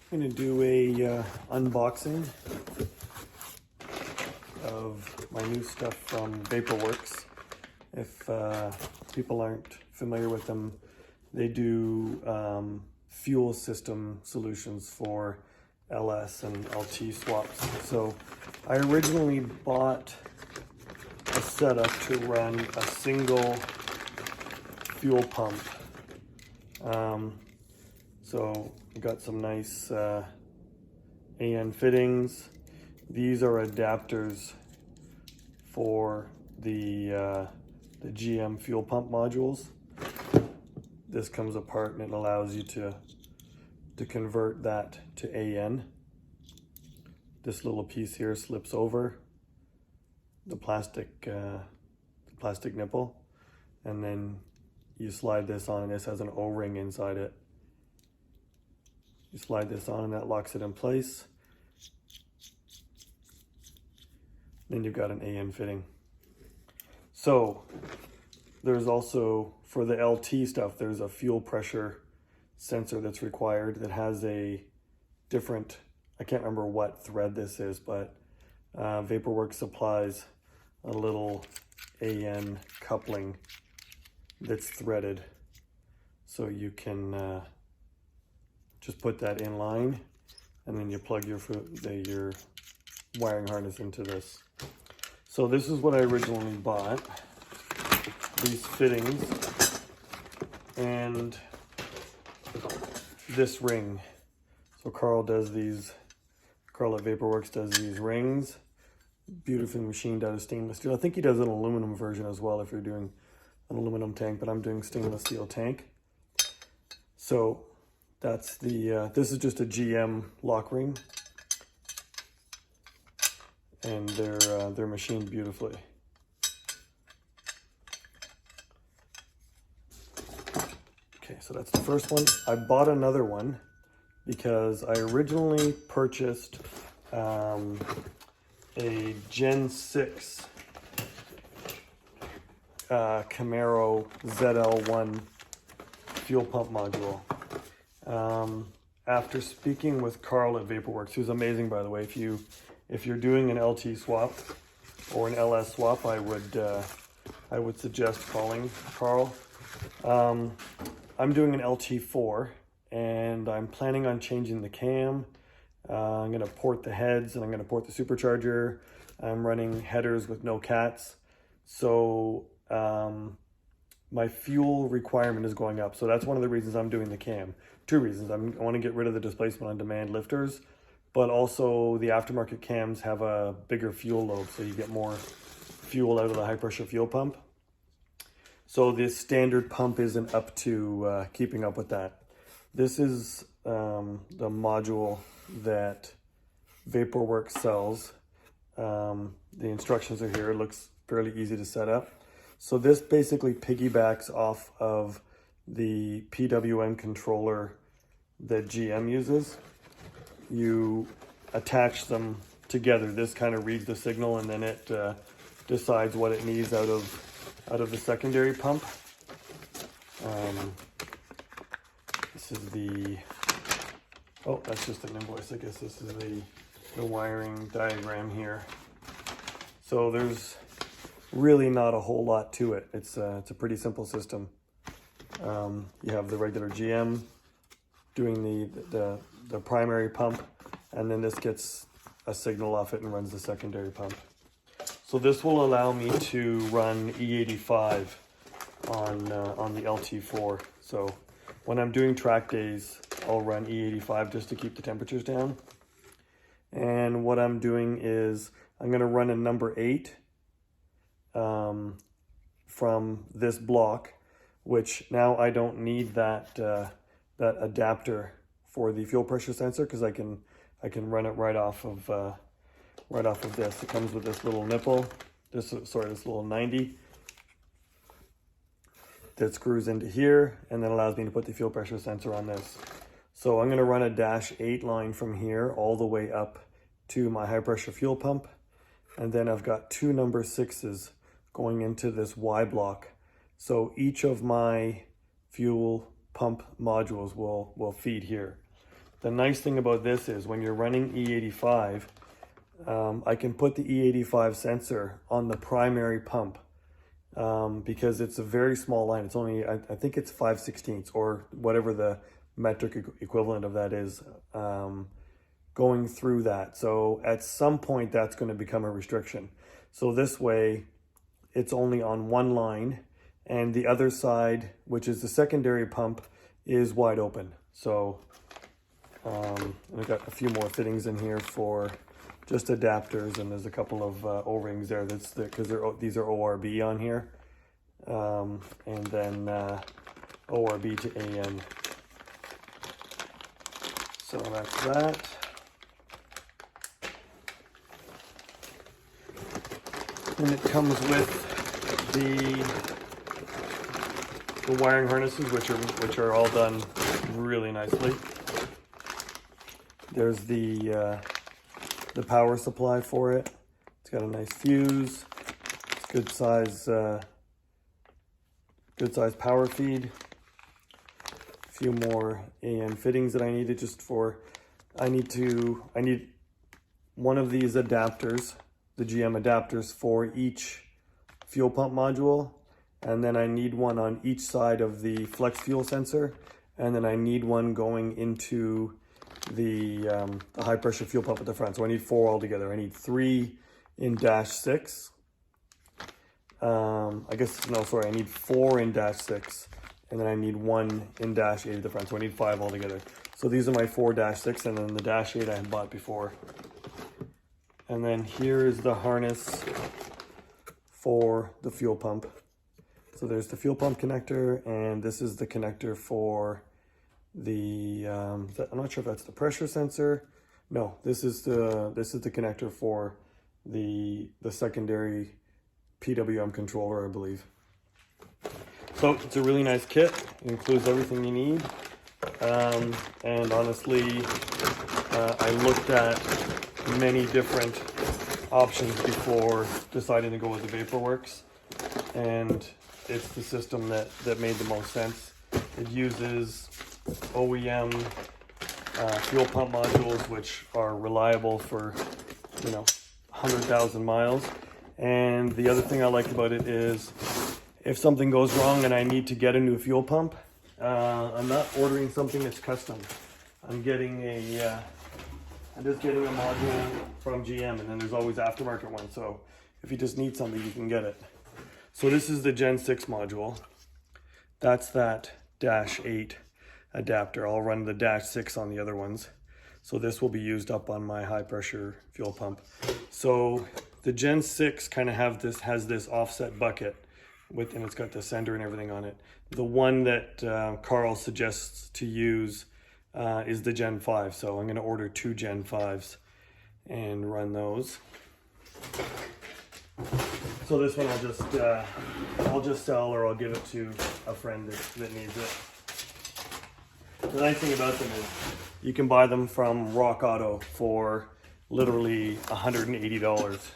I'm going to do a unboxing of my new stuff from VaporWorx. If people aren't familiar with them, they do fuel system solutions for LS and LT swaps. So I originally bought a setup to run a single fuel pump. So I got some nice AN fittings. These are adapters for the GM fuel pump modules. This comes apart and it allows you to convert that to AN. This little piece here slips over the plastic nipple, and then you slide this on, and this has an O-ring inside it. You slide this on and that locks it in place. Then you've got an AN fitting. So there's also, for the LT stuff, there's a fuel pressure sensor that's required that has a different, I can't remember what thread this is, but VaporWorx supplies a little AN coupling that's threaded. So you can just put that in line, and then you plug your wiring harness into this. So this is what I originally bought, these fittings and this ring. So Carl at VaporWorx does these rings, beautifully machined out of stainless steel. I think he does an aluminum version as well if you're doing an aluminum tank, but I'm doing stainless steel tank. So that's the, this is just a GM lock ring, and they're machined beautifully. Okay, so that's the first one. I bought another one because I originally purchased a Gen 6 Camaro ZL1 fuel pump module. After speaking with Carl at VaporWorx, who's amazing, by the way, if you're doing an LT swap or an LS swap, I would suggest calling Carl. I'm doing an LT4 and I'm planning on changing the cam. I'm going to port the heads and I'm going to port the supercharger. I'm running headers with no cats. So my fuel requirement is going up. So that's one of the reasons I'm doing the cam. Two reasons. I want to get rid of the displacement on demand lifters, but also the aftermarket cams have a bigger fuel load, so you get more fuel out of the high pressure fuel pump. So this standard pump isn't up to keeping up with that. This is the module that VaporWorx sells. The instructions are here. It looks fairly easy to set up. So this basically piggybacks off of the PWM controller that GM uses. You attach them together. This kind of reads the signal, and then it decides what it needs out of the secondary pump. This is the, oh, that's just an invoice. I guess this is the wiring diagram here. So there's really not a whole lot to it. It's a pretty simple system. You have the regular GM doing the primary pump, and then this gets a signal off it and runs the secondary pump. So this will allow me to run E85 on the LT4. So when I'm doing track days, I'll run E85 just to keep the temperatures down. And what I'm doing is I'm going to run a number 8 from this block, which now I don't need that adapter for the fuel pressure sensor, because I can run it right off of this. It comes with this little nipple, this little 90 that screws into here and then allows me to put the fuel pressure sensor on this. So I'm going to run a -8 line from here all the way up to my high pressure fuel pump, and then I've got 2 number 6s going into this Y block. So each of my fuel pump modules will feed here. the nice thing about this is when you're running E85, I can put the E85 sensor on the primary pump because it's a very small line. It's only, I think it's 5/16 or whatever the metric equivalent of that is, going through that. So at some point that's going to become a restriction. So this way it's only on one line, and the other side, which is the secondary pump, is wide open. So I've got a few more fittings in here for just adapters, and there's a couple of O-rings there. That's because these are ORB on here, and then ORB to AN. So that's that. And it comes with the wiring harnesses, which are all done really nicely. There's the power supply for it. It's got a nice fuse. It's good size power feed. A few more AN fittings that I needed just for. I need one of these adapters, the GM adapters for each fuel pump module, and then I need one on each side of the flex fuel sensor, and then I need one going into the high pressure fuel pump at the front. So I need 4 altogether. I need 3 in -6. I need 4 in -6, and then I need 1 in -8 at the front. So I need 5 altogether. So these are my 4 -6, and then the -8 I had bought before. And then here is the harness for the fuel pump. So there's the fuel pump connector, and this is the connector for the, I'm not sure if that's the pressure sensor. No, this is the connector for the secondary PWM controller, I believe. So it's a really nice kit. It includes everything you need. And honestly, I looked at many different options before deciding to go with the VaporWorx, and it's the system that made the most sense. It uses OEM fuel pump modules, which are reliable for 100,000 miles. And the other thing I liked about it is if something goes wrong and I need to get a new fuel pump, I'm not ordering something that's custom. I'm just getting a module from GM, and then there's always aftermarket ones. So if you just need something, you can get it. So this is the Gen 6 module. That's that -8 adapter. I'll run the -6 on the other ones. So this will be used up on my high pressure fuel pump. So the Gen 6 kind of has this offset bucket and it's got the sender and everything on it. The one that Carl suggests to use is the Gen 5. So I'm going to order 2 Gen 5s and run those. So this one I'll just sell, or I'll give it to a friend that needs it. The nice thing about them is you can buy them from Rock Auto for literally $180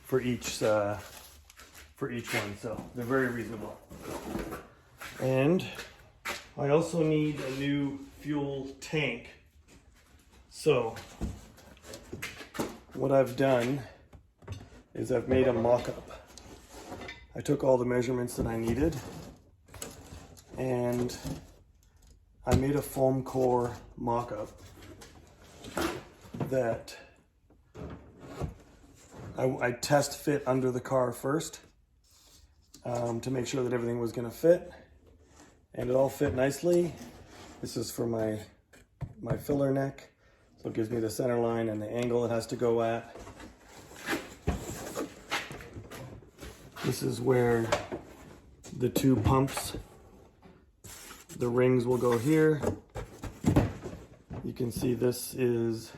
for each one. So they're very reasonable. And I also need a new fuel tank. So what I've done is I've made a mock-up. I took all the measurements that I needed, and I made a foam core mock-up that I test fit under the car first to make sure that everything was going to fit, and it all fit nicely. This is for my filler neck, so it gives me the center line and the angle it has to go at. This is where the 2 pumps, the rings will go here. You can see this is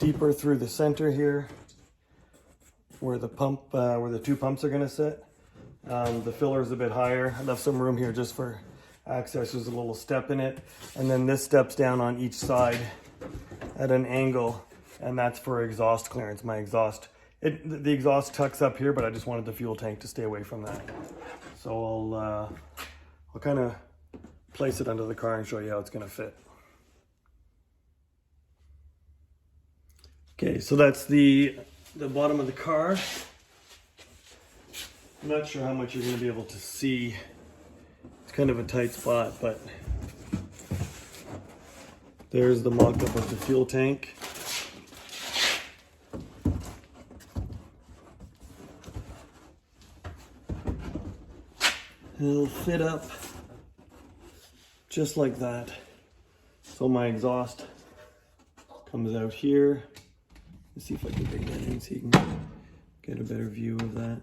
deeper through the center here, where the 2 pumps are going to sit. The filler is a bit higher. I left some room here just for access. There's a little step in it, and then this steps down on each side at an angle, and that's for exhaust clearance. My exhaust, the exhaust tucks up here, but I just wanted the fuel tank to stay away from that. So I'll kind of place it under the car and show you how it's going to fit. Okay, so that's the bottom of the car. I'm not sure how much you're going to be able to see. It's kind of a tight spot, but there's the mock-up of the fuel tank. It'll fit up just like that. So my exhaust comes out here. Let's see if I can bring that in so you can get a better view of that.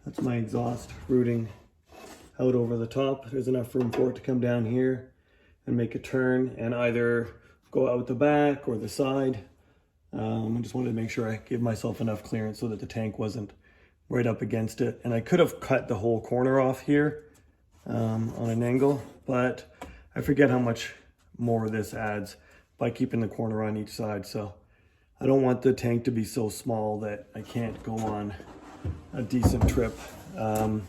That's my exhaust routing out over the top. There's enough room for it to come down here and make a turn and either go out the back or the side. I just wanted to make sure I gave myself enough clearance so that the tank wasn't right up against it. And I could have cut the whole corner off here on an angle, but I forget how much more this adds by keeping the corner on each side. So I don't want the tank to be so small that I can't go on a decent trip. I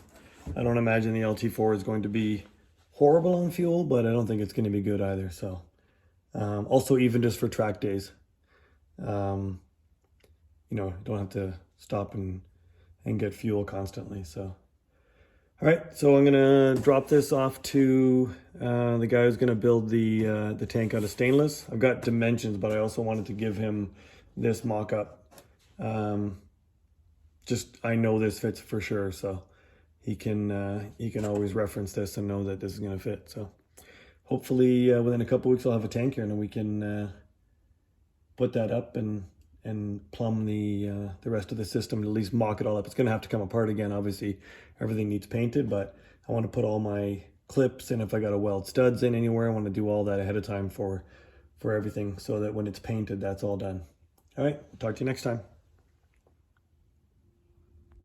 don't imagine the LT4 is going to be horrible on fuel, but I don't think it's going to be good either. So also even just for track days, you know, don't have to stop and get fuel constantly. So all right, so I'm gonna drop this off to the guy who's gonna build the tank out of stainless. I've got dimensions, but I also wanted to give him this mock-up. Just I know this fits for sure, so he can always reference this and know that this is gonna fit. So hopefully within a couple weeks I'll have a tank here, and then we can put that up and plumb the rest of the system, at least mock it all up. It's gonna have to come apart again. Obviously everything needs painted, but I want to put all my clips, and if I got to weld studs in anywhere, I want to do all that ahead of time for everything so that when it's painted, that's all done. All right, talk to you next time.